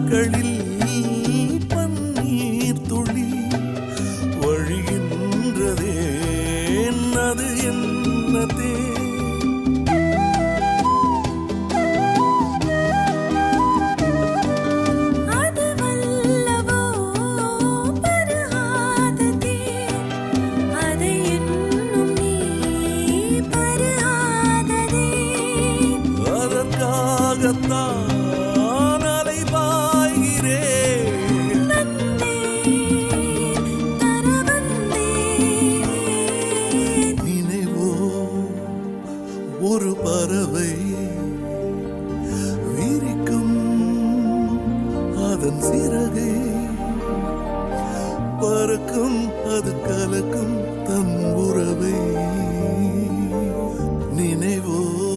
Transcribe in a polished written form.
பற்களில் பன்னீர் துளி வழிகின்றதே அது என்னதே அதற்காகத்தான் அலைபாய்கிறேன் நினைவோ ஒரு பறவை விரிக்கும் அதன் சிறகை பறக்கும் அது கலக்கும் தன் உறவை